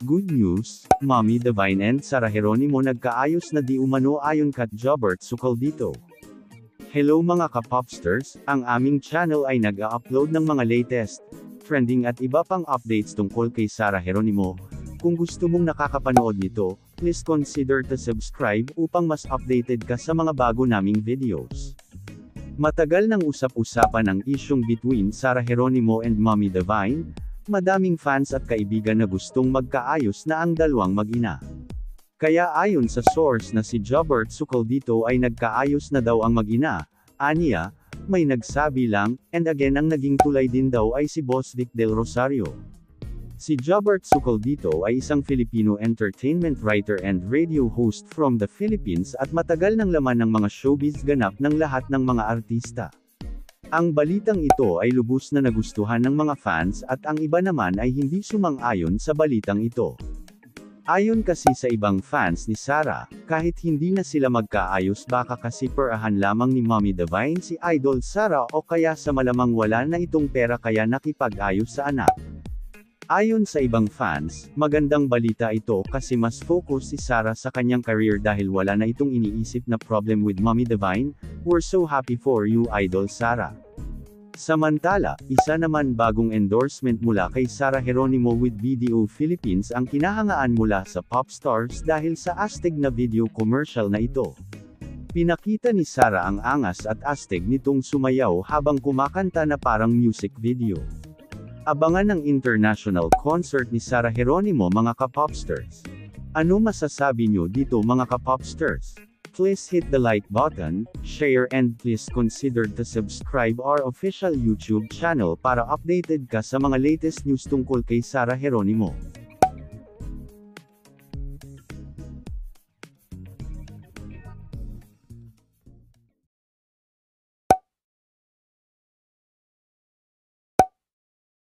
Good news, Mommy Divine and Sarah Geronimo nagkaayos na di umano ayon kat Jobert Sucaldito. Hello mga ka-popsters, ang aming channel ay nag-a-upload ng mga latest, trending at iba pang updates tungkol kay Sarah Geronimo. Kung gusto mong nakakapanood nito, please consider to subscribe upang mas updated ka sa mga bago naming videos. Matagal nang usap-usapan ang isyung between Sarah Geronimo and Mommy Divine. Madaming fans at kaibigan na gustong magkaayos na ang dalawang mag-ina. Kaya ayon sa source na si Jobert Sucaldito ay nagkaayos na daw ang mag-ina. Aniya, may nagsabi lang, and again ang naging tulay din daw ay si Boss Vic Del Rosario. Si Jobert Sucaldito ay isang Filipino entertainment writer and radio host from the Philippines at matagal ng laman ng mga showbiz ganap ng lahat ng mga artista. Ang balitang ito ay lubos na nagustuhan ng mga fans at ang iba naman ay hindi sumang-ayon sa balitang ito. Ayon kasi sa ibang fans ni Sarah, kahit hindi na sila magkaayos baka kasi perahan lamang ni Mommy Divine si Idol Sarah o kaya sa malamang wala na itong pera kaya nakipag-ayos sa anak. Ayon sa ibang fans, magandang balita ito kasi mas focus si Sarah sa kanyang career dahil wala na itong iniisip na problem with Mommy Divine. We're so happy for you Idol Sarah. Samantala, isa naman bagong endorsement mula kay Sarah Geronimo with BDO Philippines ang kinahangaan mula sa pop stars dahil sa astig na video commercial na ito. Pinakita ni Sarah ang angas at astig nitong sumayaw habang kumakanta na parang music video. Abangan ang international concert ni Sarah Geronimo mga ka-popsters. Ano masasabi nyo dito mga ka-popsters? Please hit the like button, share and please consider to subscribe our official YouTube channel para updated ka sa mga latest news tungkol kay Sarah Geronimo.